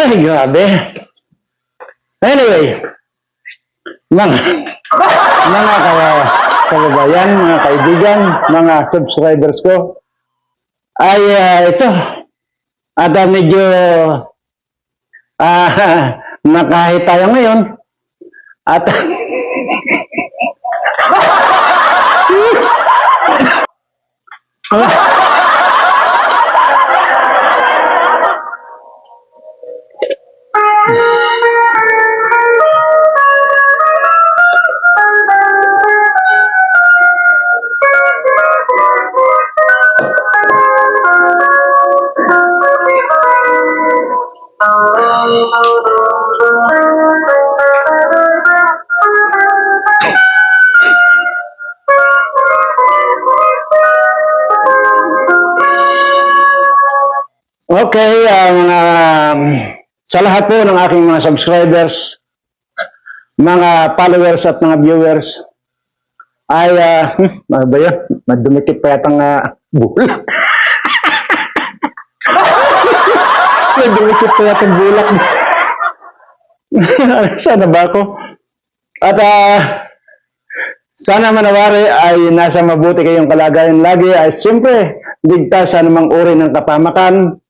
Ay, grabe. Anyway, mga kababayan, mga kaibigan, mga subscribers ko, ay ito, at medyo nakahit tayo ngayon, at okay, sa lahat po ng aking mga subscribers, mga followers at mga viewers, ay, ano ba yun? Madumikit pa yatang bulak. Madumikit pa yatang bulak. Sana ba ako? At sana manawari ay nasa mabuti kayong kalagayan lagi ay siyempre ligtas sa anumang uri ng kapamakan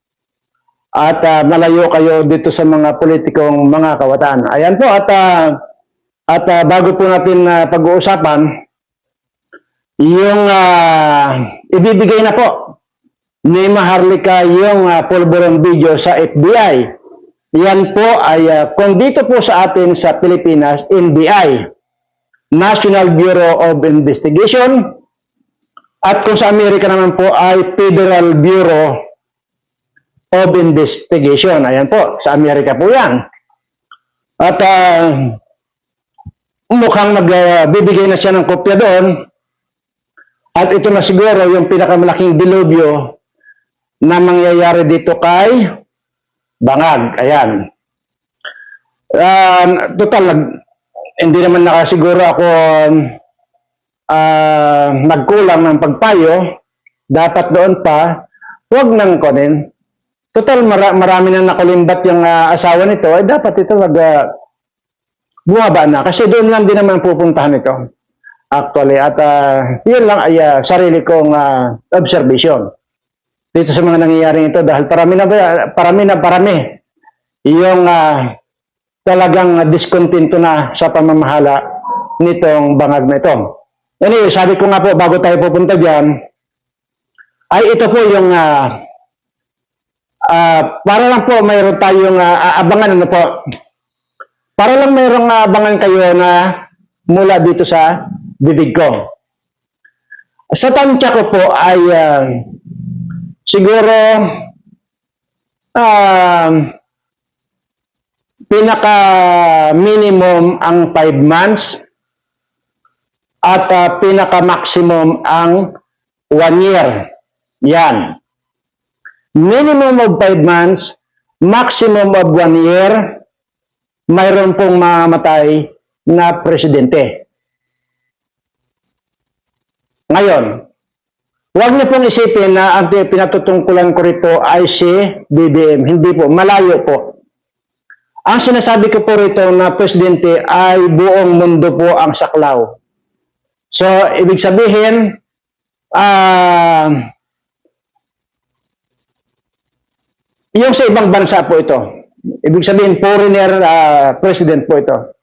at malayo kayo dito sa mga politikong mga kawataan. Ayan po at bago po natin pag-uusapan yung ibibigay na po ni Maharlika yung pulburon video sa FBI. Yan po ay kung dito po sa atin sa Pilipinas, NBI, National Bureau of Investigation, at kung sa Amerika naman po ay Federal Bureau of Investigation. Ayan po, sa Amerika po yan. At mukhang magbibigay na siya ng kopya doon. At ito na siguro yung pinakamalaking dilubyo na mangyayari dito kay Bangag. Ayan. Total, hindi naman nakasiguro ako nagkulang ng pagpayo. Dapat doon pa, huwag nang kunin. Total, marami nang nakulimbat yung asawa nito. Ay dapat ito bumaba na. Kasi doon lang din naman pupuntahan ito. Actually, at yun lang ay sarili kong observation dito sa mga nangyayaring ito dahil parami yung talagang diskontento na sa pamamahala nitong Bangag na ito. Anyway, sabi ko nga po bago tayo pupunta dyan, ay ito po yung para lang po mayroon tayong abangan, ano po, para lang mayroong abangan kayo na mula dito sa bibig ko. Sa tansya ko po ay siguro pinaka minimum ang 5 months at pinaka maximum ang 1 year. Yan. Minimum of 5 months, maximum of 1 year, mayroon pong mamatay na presidente. Ngayon, huwag niyo pong isipin na ang pinatutungkulan ko rito ay si BBM. Hindi po, malayo po. Ang sinasabi ko po rito na presidente ay buong mundo po ang saklaw. So, ibig sabihin, yung sa ibang bansa po ito. Ibig sabihin, foreigner president po ito.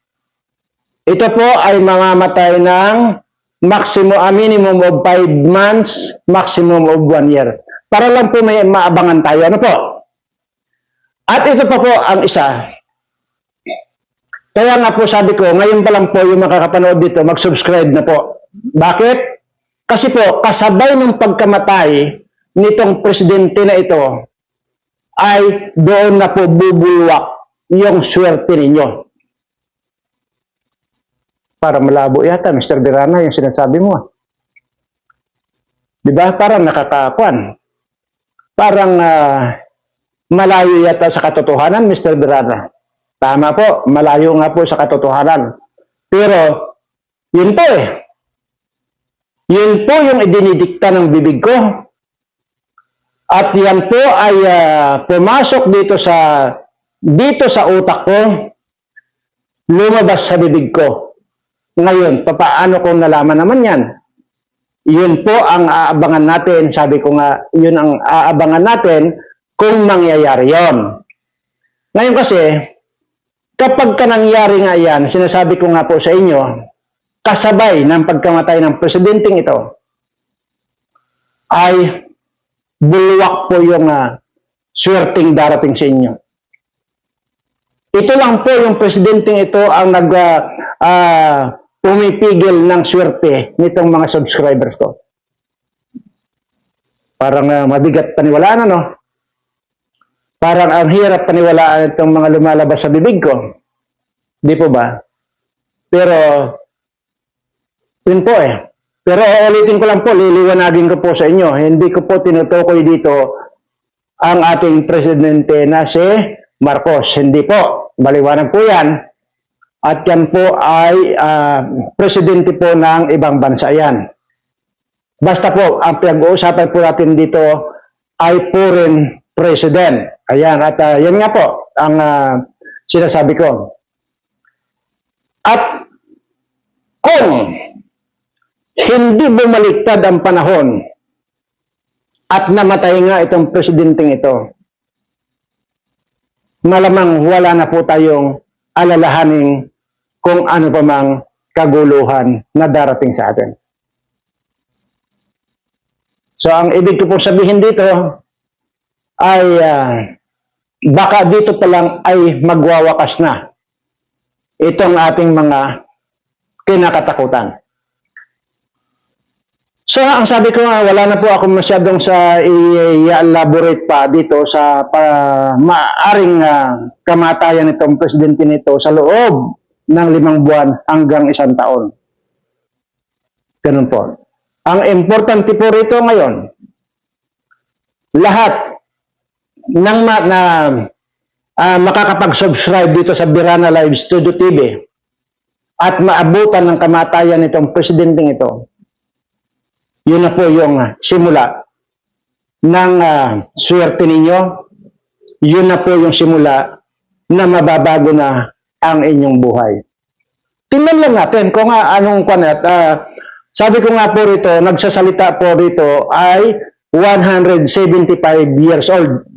Ito po ay mamamatay ng minimum of 5 months, maximum of 1 year. Para lang po may maabangan tayo. Ano po? At ito pa po ang isa. Kaya nga po sabi ko, ngayon pa lang po yung makakapanood dito, mag-subscribe na po. Bakit? Kasi po, kasabay ng pagkamatay nitong presidente na ito, ay doon na po bubulwak yung swerte ninyo. Para malabo yata, Mr. Birana, yung sinasabi mo. Diba? Parang nakakakuan. Parang malayo yata sa katotohanan, Mr. Birana. Tama po, malayo nga po sa katotohanan. Pero, yun po eh. Yun po yung idinidikta ng bibig ko. At yan po ay pumasok dito sa utak ko, lumabas sa bibig ko. Ngayon, papaano kung nalaman naman yan? Yun po ang aabangan natin. Sabi ko nga, yun ang aabangan natin kung mangyayari yon. Ngayon kasi, kapag ka nangyari nga yan, sinasabi ko nga po sa inyo, kasabay ng pagkamatay ng presidenteng ito, ay bulwak po yung swerteng darating sa inyo. Ito lang po yung presidenteng ito ang pumipigil ng swerte nitong mga subscribers ko. Parang mabigat paniwalaan, ano? Parang ang hirap paniwalaan itong mga lumalabas sa bibig ko. Di po ba? Pero, yun po eh. Pero ulitin ko lang po, liliwanagin ko po sa inyo. Hindi ko po tinutukoy dito ang ating presidente na si Marcos. Hindi po. Maliwanag po yan. At yan po ay presidente po ng ibang bansa yan. Basta po, ang pinag-uusapan po natin dito ay foreign president. Ayan, at yan nga po ang sinasabi ko. At kung hindi bumaliktad ang panahon at namatay nga itong presidenteng ito, malamang wala na po tayong alalahaning kung ano pa mang kaguluhan na darating sa atin. So ang ibig ko pong sabihin dito ay baka dito pa lang ay magwawakas na itong ating mga kinakatakutan. So, ang sabi ko nga, wala na po ako masyadong sa i-elaborate pa dito sa maaring kamatayan nitong presidente nito sa loob ng 5 buwan hanggang 1 taon. Ganun po. Ang importante po rito ngayon, lahat ng makakapag-subscribe dito sa Birana Live Studio TV at maabutan ng kamatayan nitong presidenteng ito, yun na po yung simula ng swerte ninyo. Yun na po yung simula na mababago na ang inyong buhay. Tingnan lang natin kung anong panat. Sabi ko nga po rito, nagsasalita po rito ay 175 years old.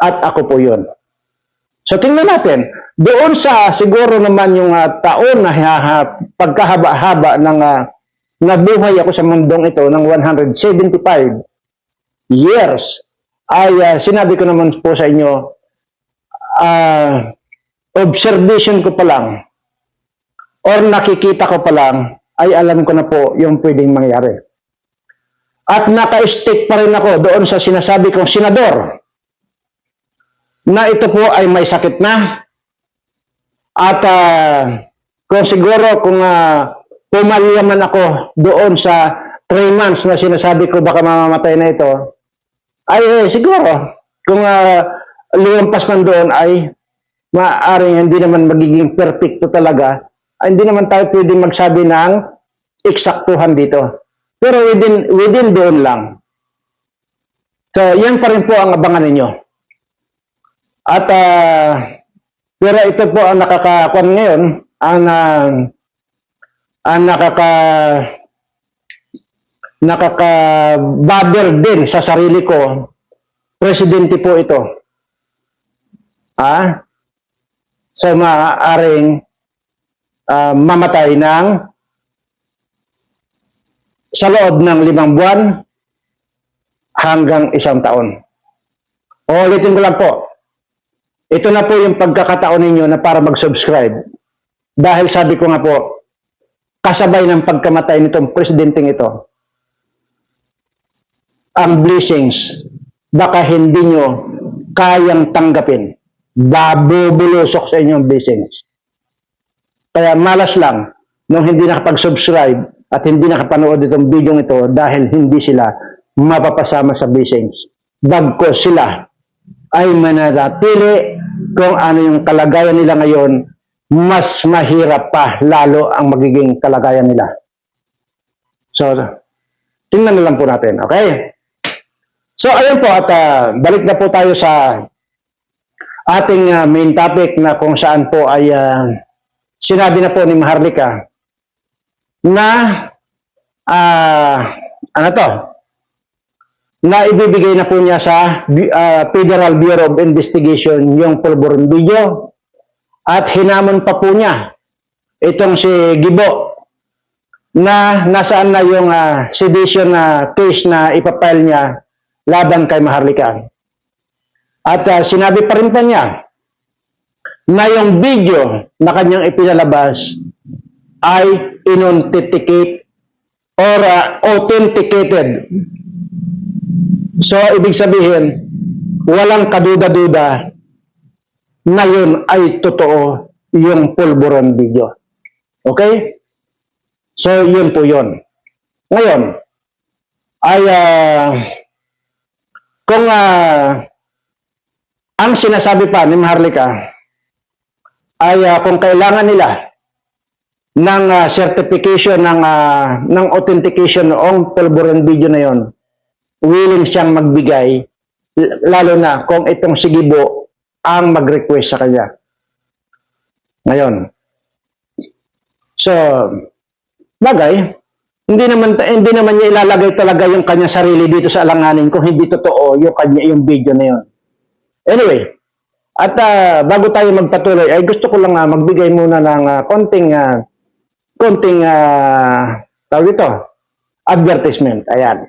At ako po yun. So tingnan natin. Doon sa siguro naman yung taon na pagkahaba-haba ng nabuhay ako sa mundong ito ng 175 years, ay sinabi ko naman po sa inyo, observation ko pa lang, or nakikita ko pa lang, ay alam ko na po yung pwedeng mangyari. At naka-stick pa rin ako doon sa sinasabi kong senador, na ito po ay may sakit na, at kung siguro kung pumalyaman ako doon sa 3 months na sinasabi ko baka mamamatay na ito, ay siguro, kung lumampas man doon ay maaaring hindi naman magiging perfecto talaga, ay hindi naman tayo pwedeng magsabi ng eksaktuhan dito. Pero within doon lang. So, yan pa rin po ang abangan ninyo. At Pero ito po ang nakakakuan ngayon, ang nakaka-bother din sa sarili ko, presidente po ito. So maaaring mamatay ng sa loob ng 5 buwan hanggang 1 taon. Ulitin ko lang po, ito na po yung pagkakataon ninyo na para mag-subscribe. Dahil sabi ko nga po, kasabay ng pagkamatay nitong presidenteng ito, ang blessings, baka hindi nyo kayang tanggapin. Babubulusok sa inyong blessings. Kaya malas lang nung hindi nakapag-subscribe at hindi nakapanood itong video ito dahil hindi sila mapapasama sa blessings. Bagko sila ay mananatili kung ano yung kalagayan nila ngayon, mas mahirap pa lalo ang magiging kalagayan nila. So, tingnan na lang po natin, okay? So, ayun po, at balik na po tayo sa ating main topic na kung saan po ay sinabi na po ni Maharlika na na ibibigay na po niya sa Federal Bureau of Investigation yung pulburon video at hinamon pa po niya itong si Gibo na nasaan na yung sedition case na ipapile niya laban kay Maharlika. At sinabi pa rin pa niya na yung video na kanyang ipinalabas ay inauthenticate or authenticated. So, ibig sabihin, walang kaduda-duda na yun ay totoo yung pulburon video. Okay? So, yun po yun. Ngayon, ay kung ang sinasabi pa ni Maharlika ay kung kailangan nila ng certification ng authentication ng pulburon video na yon, willing siyang magbigay, lalo na kung itong si Gibo ang mag-request sa kanya. Ngayon, so bagay, hindi naman niya ilalagay talaga yung kanya sarili dito sa alanganin kung hindi totoo yung video na yon. Anyway, at bago tayo magpatuloy, ay gusto ko lang magbigay muna ng konting tawag ito, advertisement. Ayan.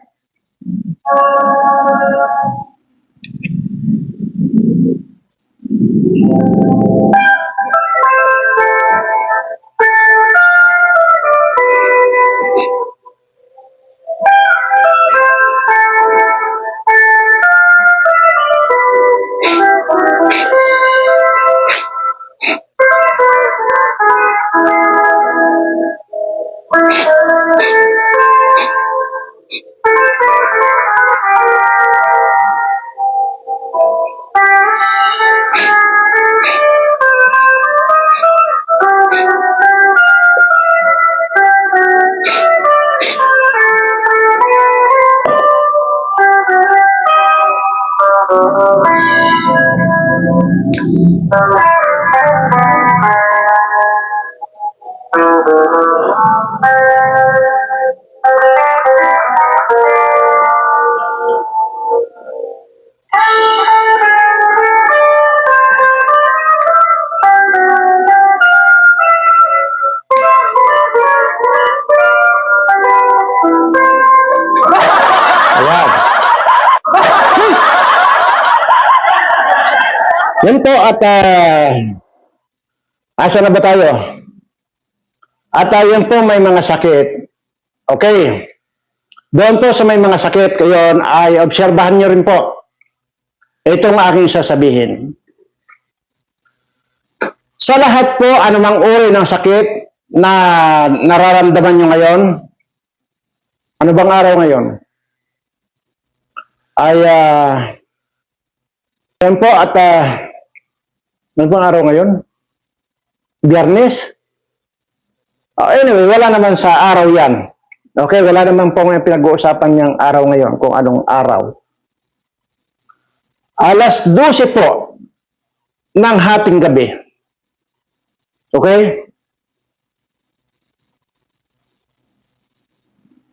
Yan po at asa na ba tayo? At yan po may mga sakit. Okay. Doon po sa may mga sakit, kayon ay obserbahan nyo rin po itong aking sasabihin. Sa lahat po, anumang uri ng sakit na nararamdaman nyo ngayon, ano bang araw ngayon? Ay, yan po at ano bang araw ngayon? Biyernes? Anyway, wala naman sa araw yan. Okay, wala naman po may pinag-uusapan niyang araw ngayon kung anong araw. Alas 12 po ng hating gabi. Okay?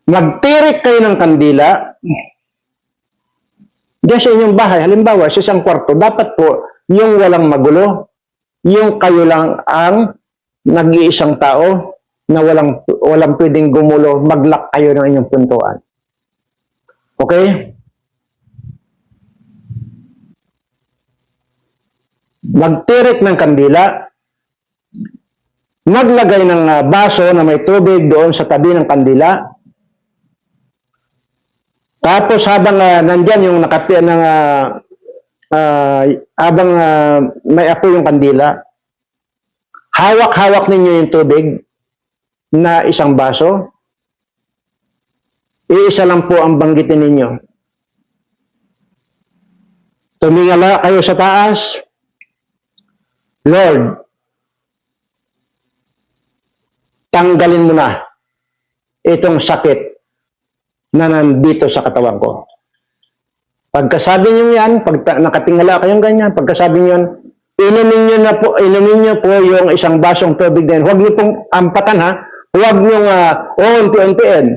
Magtirik kayo ng kandila diyan sa inyong bahay. Halimbawa, sa isang kwarto, dapat po yung walang magulo, yung kayo lang ang nag-iisang tao na walang pwedeng gumulo, mag-lock kayo ng inyong pintuan. Okay? Magtirik ng kandila, maglagay ng baso na may tubig doon sa tabi ng kandila. Tapos habang nandyan yung nakapian ng habang may apoy yung kandila, hawak-hawak ninyo yung tubig na isang baso. Iisa lang po ang banggitin ninyo. Tumingala kayo sa taas. Lord, tanggalin mo na itong sakit na nandito sa katawan ko. Pagkasabi niyo yan, pag nakatingala kayong ganyan, pagkasabi niyo yan, inumin niyo po yung isang basong tubig din. Huwag niyo pong ampatan ha. Huwag niyo unti-untiin.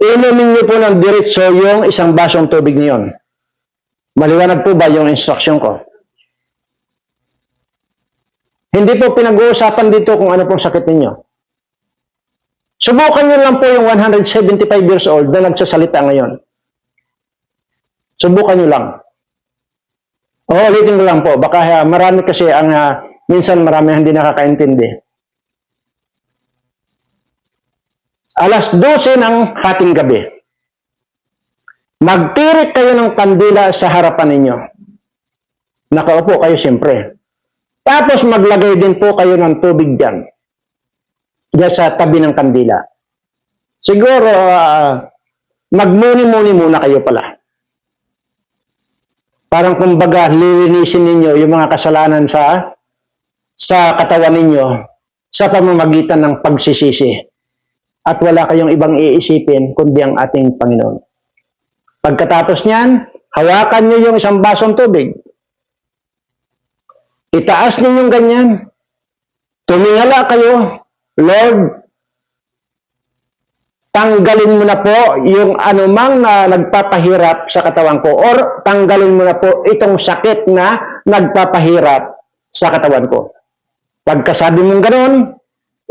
Inumin niyo po ng diretso yung isang basong tubig niyon. Maliwanag po ba yung instruction ko? Hindi po pinag-uusapan dito kung ano pong sakit ninyo. Subukan niyo lang po yung 175 years old na nagsasalita ngayon. Subukan niyo lang. Ulitin ko lang po. Baka marami kasi minsan marami hindi nakakaintindi. Alas 12 ng hating gabi. Magtirik kayo ng kandila sa harapan ninyo. Nakaupo kayo siyempre. Tapos maglagay din po kayo ng tubig dyan. Diyan sa tabi ng kandila. Siguro, magmuni-muni muna kayo pala. Parang kumbaga, lilinisin ninyo yung mga kasalanan sa katawan ninyo sa pamamagitan ng pagsisisi. At wala kayong ibang iisipin kundi ang ating Panginoon. Pagkatapos niyan, hawakan niyo yung isang basong tubig. Itaas ninyong ganyan. Tumingala kayo. Lord, tanggalin mo na po yung anumang na nagpapahirap sa katawan ko or tanggalin mo na po itong sakit na nagpapahirap sa katawan ko. Pagkasabi mong ganoon,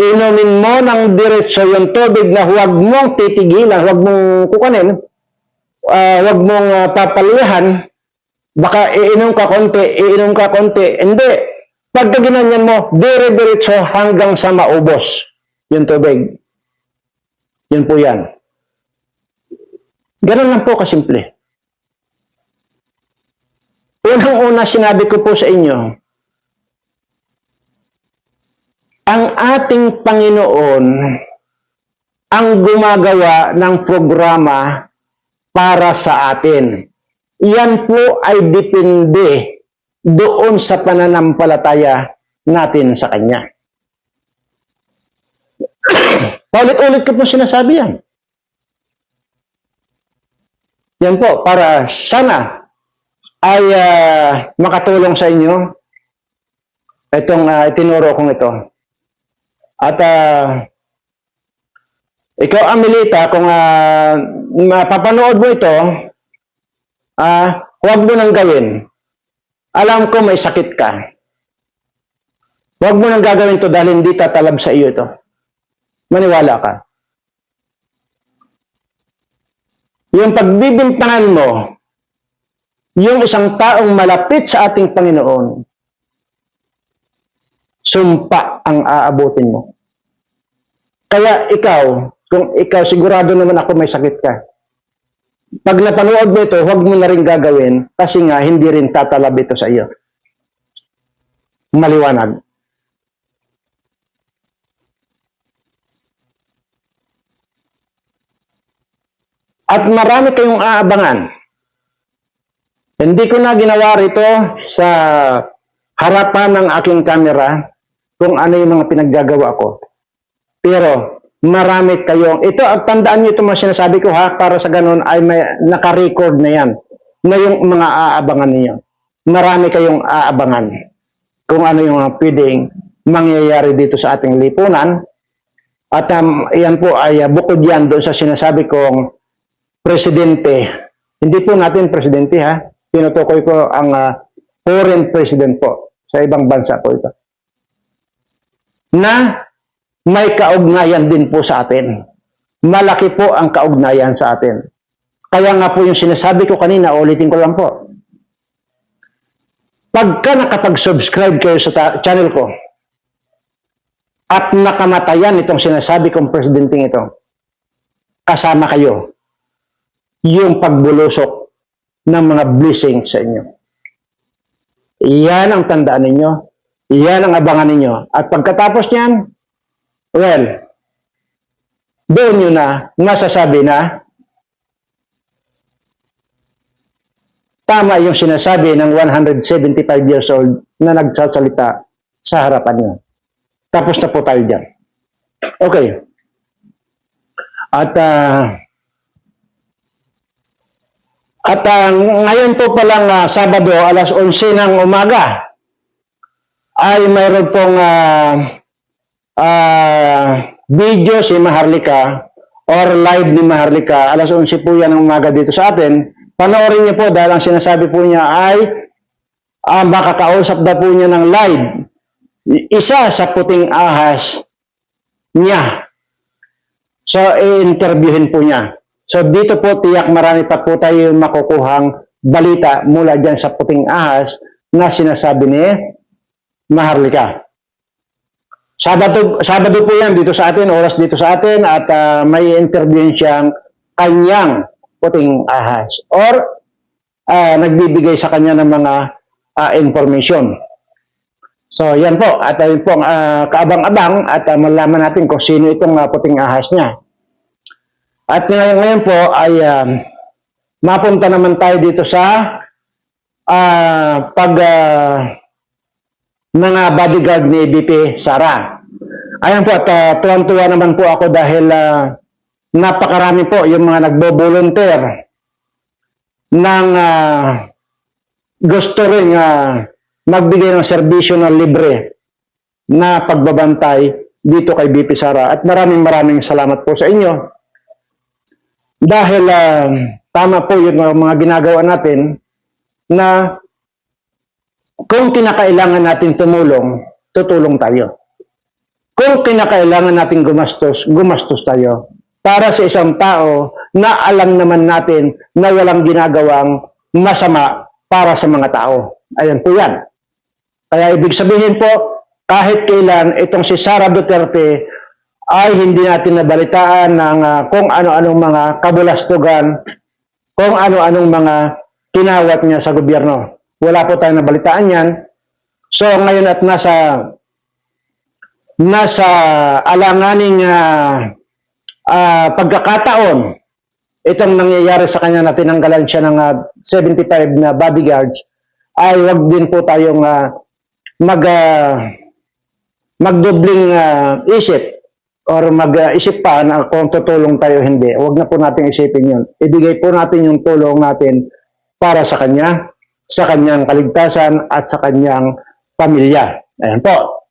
inumin mo ng diretso yung tubig na huwag mong titigilan, huwag mong kukanin, huwag mong papalihan, baka iinom ka konti, hindi. Pagka ginanyan mo, dire-diretso hanggang sa maubos yung tubig. Yun po yan. Ganun lang po kasimple. Unang-una sinabi ko po sa inyo, ang ating Panginoon ang gumagawa ng programa para sa atin. Yan po ay depende doon sa pananampalataya natin sa Kanya. Paulit-ulit ko po sinasabi yan. Yan po, para sana ay makatulong sa inyo itong itinuro kong ito. At ikaw, Amelita, kung mapapanood mo ito, huwag mo nang gawin. Alam ko may sakit ka. Huwag mo nang gagawin ito dahil hindi tatalab sa iyo ito. Maniwala ka. Yung pagbibintangan mo, yung isang taong malapit sa ating Panginoon, sumpa ang aabutin mo. Kaya ikaw, kung ikaw sigurado naman ako may sakit ka, pag napanood mo ito, huwag mo na rin gagawin kasi nga hindi rin tatalab ito sa iyo. Maliwanag. At marami kayong aabangan. Hindi ko na ginawa rito sa harapan ng aking camera kung ano yung mga pinaggagawa ko. Pero marami kayong, ito, tandaan nyo ito mga sinasabi ko ha, para sa ganun ay may naka-record na yan, na yung mga aabangan ninyo. Marami kayong aabangan kung ano yung mga pwedeng mangyayari dito sa ating lipunan. At yan po ay bukod yan doon sa sinasabi kong presidente. Hindi po natin presidente ha. Tinutukoy ko ang foreign president po. Sa ibang bansa po ito. Na may kaugnayan din po sa atin. Malaki po ang kaugnayan sa atin. Kaya nga po yung sinasabi ko kanina, ulitin ko lang po. Pagka nakapag-subscribe kayo sa channel ko, at nakamatayan itong sinasabi kong presidenting ito, kasama kayo yung pagbulusok ng mga blessings sa inyo. Iyan ang tandaan ninyo, iyan ang abangan ninyo. At pagkatapos niyan, well, doon nyo na masasabi na tama yung sinasabi ng 175 years old na nagsasalita sa harapan nyo. Tapos na po tayo dyan. Okay. At ngayon po palang Sabado, alas 11 ng umaga, ay mayroon pong video si Maharlika or live ni Maharlika. Alas 11 po yan ng umaga dito sa atin. Panoorin niyo po dahil ang sinasabi po niya ay makakausap na po niya ng live isa sa puting ahas niya. So, i-interviewin po niya. So, dito po tiyak marami pa po tayo makukuhang balita mula dyan sa puting ahas na sinasabi ni Maharlika. Sabado po yan dito sa atin, oras dito sa atin, at may interviewin siyang kanyang puting ahas or nagbibigay sa kanya ng mga information. So, yan po. At ayun po, kaabang-abang at malaman natin kung sino itong puting ahas niya. At ngayon po ay mapunta naman tayo dito sa mga bodyguard ni BP Sara. Ayan po, at tuwan-tuwa naman po ako dahil napakarami po yung mga nagbo-volunteer ng gusto rin magbigay ng serbisyo na libre na pagbabantay dito kay BP Sara. At maraming salamat po sa inyo. Dahil tama po yung mga ginagawa natin na kung kinakailangan natin tumulong, tutulong tayo. Kung kinakailangan natin gumastos tayo. Para sa isang tao na alam naman natin na walang ginagawang masama para sa mga tao. Ayan po yan. Kaya ibig sabihin po, kahit kailan itong si Sara Duterte ay hindi natin nabalitaan ng kung ano-anong mga kabulastugan, kung ano-anong mga kinawat niya sa gobyerno. Wala po tayong nabalitaan yan. So ngayon at nasa alanganing pagkakataon, itong nangyayari sa kanya na tinanggalan siya ng 75 na bodyguards, ay wag din po tayong magdobling isip or mag-isip pa na kung tutulong tayo hindi. Huwag na po natin isipin yun. Ibigay po natin yung tulong natin para sa kanya, sa kanyang kaligtasan at sa kanyang pamilya. Ayan po.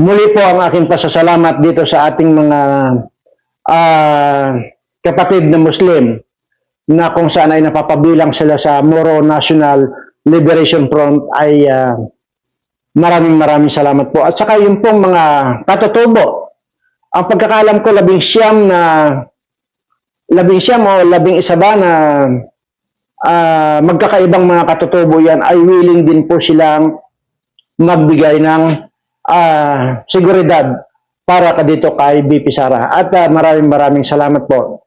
Muli po ang aking pasasalamat dito sa ating mga kapatid na Muslim na kung saan ay napapabilang sila sa Moro National Liberation Front ay maraming salamat po. At saka yung pong mga katutubo. Ang pagkakalam ko, 11 o 11 ba na magkakaibang mga katutubo yan ay willing din po silang magbigay ng seguridad para dito kay BP Sara. At maraming salamat po.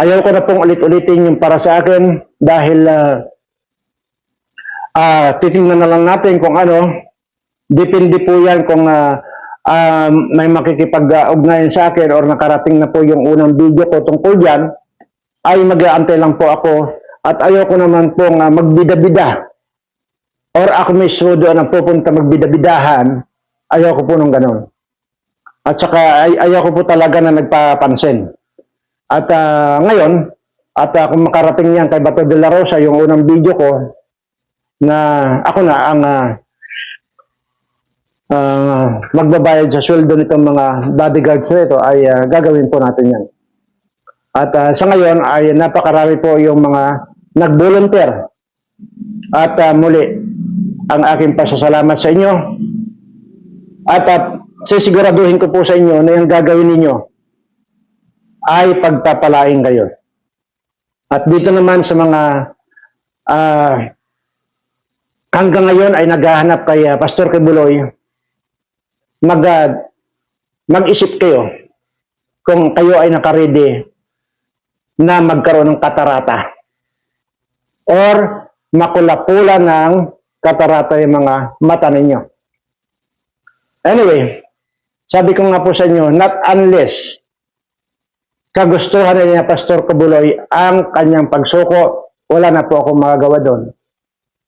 Ayaw ko na pong ulit-ulitin yung para sa akin dahil titingnan na lang natin kung ano. Depende po yan kung may makikipag-ugnayan sa akin or nakarating na po yung unang video ko tungkol dyan, ay mag-aantay lang po ako at ayoko naman pong magbida-bida or ako mismo doon ang pupunta magbida-bidahan. Ayoko po nung ganon. At saka ayoko po talaga na nagpapansin. At ngayon, kung makarating yan kay Bato de la Rosa, yung unang video ko, na ako na ang magbabayad sa sweldo nitong mga bodyguards na ito, ay gagawin po natin yan. At sa ngayon ay napakarami po yung mga nag-volunteer. At muli, ang aking pasasalamat sa inyo. At sisiguraduhin ko po sa inyo na yung gagawin ninyo ay pagpapalain kayo. At dito naman sa mga hanggang ngayon ay naghahanap kay Pastor Kibuloy, mag-isip kayo kung kayo ay nakaredy na magkaroon ng katarata or makula-pula ng katarata yung mga mata ninyo. Anyway, sabi ko nga po sa inyo, not unless kagustuhan na niya Pastor Kibuloy ang kanyang pagsuko, wala na po akong magagawa doon.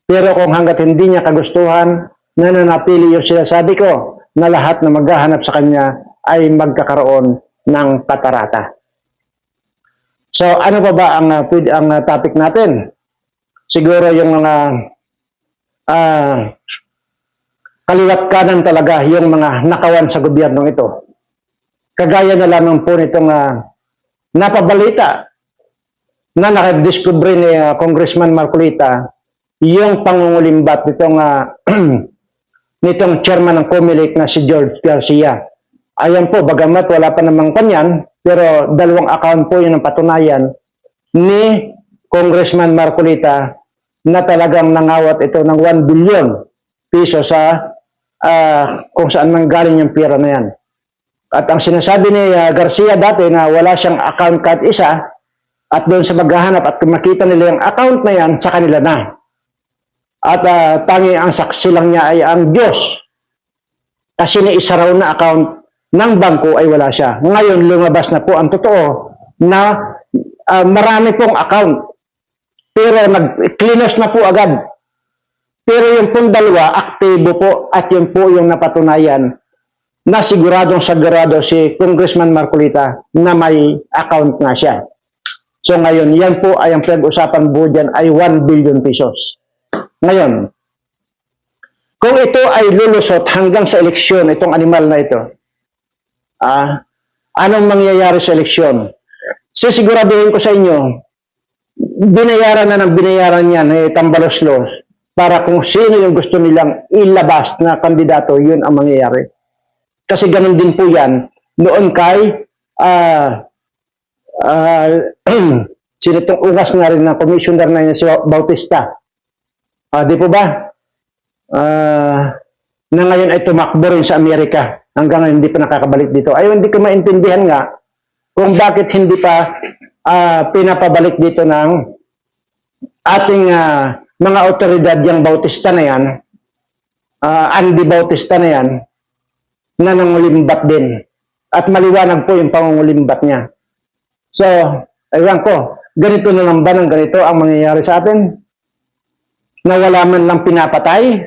Pero kung hanggat hindi niya kagustuhan, nananatili yung sinasabi ko na lahat na maghahanap sa kanya ay magkakaroon ng katarata. So ano pa ba ang topic natin? Siguro yung mga kaliwat kanan talaga yung mga nakawan sa gobyernong ito. Kagaya na lamang po nitong napabalita na nakadiscover ni Congressman Marcolita yung pangungulimbat nitong chairman ng COMELEC na si George Garcia. Ayan po, bagamat wala pa namang kanyan, pero dalawang account po yun ang patunayan ni Congressman Marcolita na talagang nangawat ito ng 1 billion piso sa kung saan manggaling yung pera na yan. At ang sinasabi ni Garcia dati na wala siyang account kahit isa, at doon sa maghahanap at makita nila yung account na yan, sa kanila na. At tangi ang saksi lang niya ay ang Diyos. Kasi na isa raw na account ng bangko ay wala siya. Ngayon lumabas na po ang totoo na marami pong account. Pero nag-cleaners na po agad. Pero yung pong dalawa, aktibo po at yun po yung napatunayan na siguradong si Congressman Marcolita na may account nga siya. So ngayon, yan po ay ang pinag-usapan po dyan ay 1 billion pesos. Ngayon, kung ito ay lulusot hanggang sa eleksyon, itong animal na ito, anong mangyayari sa eleksyon? Sisiguraduhin ko sa inyo, binayaran na ng binayaran yan, tambalos-los, para kung sino yung gusto nilang ilabas na kandidato, yun ang mangyayari. Kasi ganun din po yan, noon kay, sino itong ungas na rin na commissioner na yun, si Bautista. Di po ba? Na ngayon ay tumakbo rin sa Amerika. Hanggang ngayon hindi pa nakakabalik dito. Ay, hindi ko maintindihan nga kung bakit hindi pa pinapabalik dito ng ating mga otoridad yung Bautista na yan, Andy Bautista na yan, na nangulimbat din. At maliwanag po yung pangungulimbat niya. So, aywan ko, ganito na lang ba ng ganito ang mangyayari sa atin? Na wala man lang pinapatay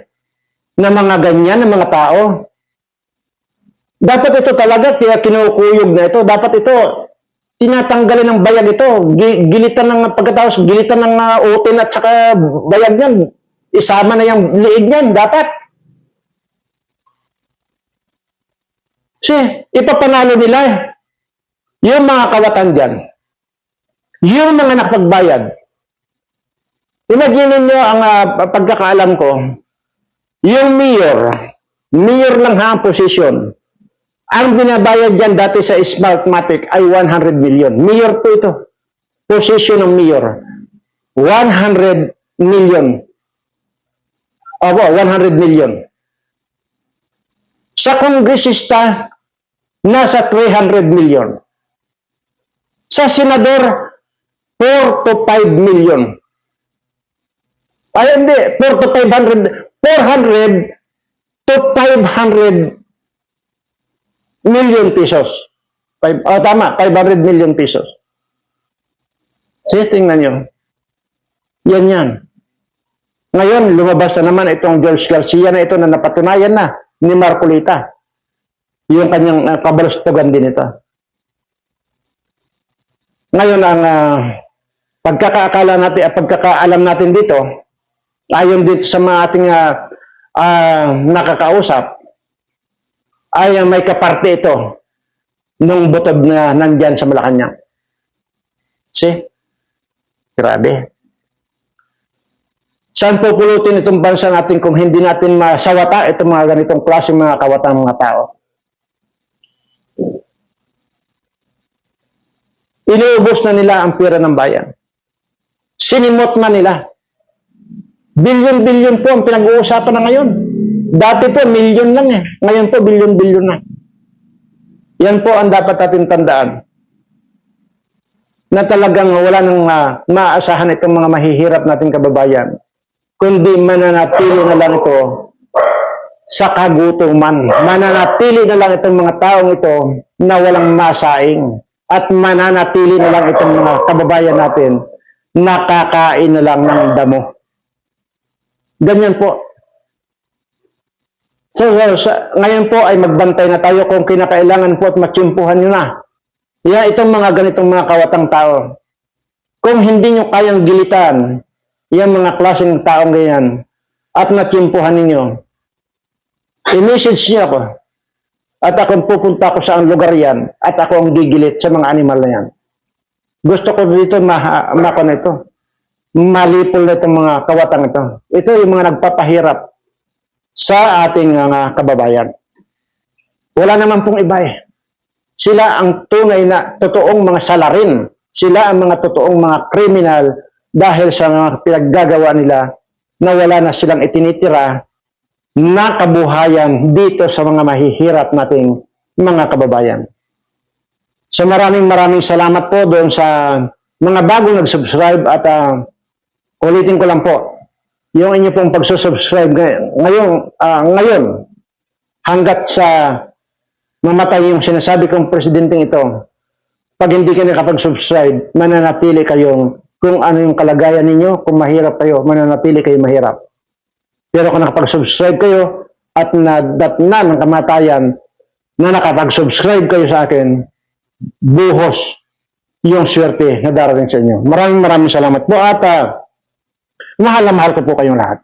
na mga ganyan, ng mga tao. Dapat ito talaga, kaya kinukuyog na ito, dapat ito, tinatanggalin ng bayag ito, gilitan ng pagkatapos, gilitan ng utin at saka bayag niyan, isama na yung liig niyan, dapat. Kasi, ipapanalo nila yung mga kawatan dyan, yung mga nakapagbayad. Imagine niyo ang pagkakaalam ko, yung mayor lang ang posisyon. Ang binabayad dyan dati sa Smartmatic ay 100 million. Mayor po ito. Posisyon ng mayor. 100 million. Opo, 100 million. Sa kongresista, nasa 300 million. Sa senador, 4 to 5 million. Ay, hindi. 400 to 500 million pesos. Tama, 500 million pesos. Sige, tingnan nyo. Yan. Ngayon, lumabas na naman itong George Garcia na ito na napatunayan na ni Marcolita. Yung kanyang kabalustugan din ito. Ngayon, ang pagkakaalam natin dito, ayon dito sa mga ating nakakausap, ay may kaparte ito nung butob na nandyan sa Malacanang. See? Grabe. Saan pupulutin itong bansa natin kung hindi natin masawata itong mga ganitong klase mga kawatang mga tao? Inuubos na nila ang pera ng bayan. Sinimot na nila. Bilyon-bilyon po ang pinag-uusapan na ngayon. Dati po, milyon lang eh. Ngayon po, bilyon-bilyon na. Yan po ang dapat natin tandaan. Na talagang wala nang maasahan itong mga mahihirap nating kababayan. Kundi mananatili na lang ito sa kagutuman. Mananatili na lang itong mga taong ito na walang masaing. At mananatili na lang itong mga kababayan natin nakakain na lang ng damo. Ganyan po. So, ngayon po ay magbantay na tayo kung kinakailangan po at matsimpuhan nyo na. Yan, itong mga ganitong mga kawatang tao. Kung hindi nyo kayang gilitan, yan mga klaseng taong ganyan, at natsimpuhan ninyo, i-message nyo ako. At ako pupunta ko sa ang lugar yan, at ako ang gigilit sa mga animal na yan. Gusto ko dito mako na ito. Malipol na itong mga kawatang ito. Ito yung mga nagpapahirap sa ating kababayan. Wala naman pong iba eh. Sila ang tunay na totoong mga salarin. Sila ang mga totoong mga kriminal dahil sa mga pinaggagawa nila na wala na silang itinitira na kabuhayan dito sa mga mahihirap nating mga kababayan. So maraming salamat po doon sa mga bagong nag-subscribe at ulitin ko lang po, yung inyo pong pagsusubscribe ngayon hanggat sa mamatay yung sinasabi kong presidenteng ito, pag hindi kayo nakapag-subscribe, mananatili kayong kung ano yung kalagayan ninyo, kung mahirap kayo, mananatili kayo mahirap. Pero kung nakapag-subscribe kayo at nadatna ng kamatayan na nakapag-subscribe kayo sa akin, buhos yung swerte na darating sa inyo. Maraming salamat po at mahal na mahal ko po kayong lahat.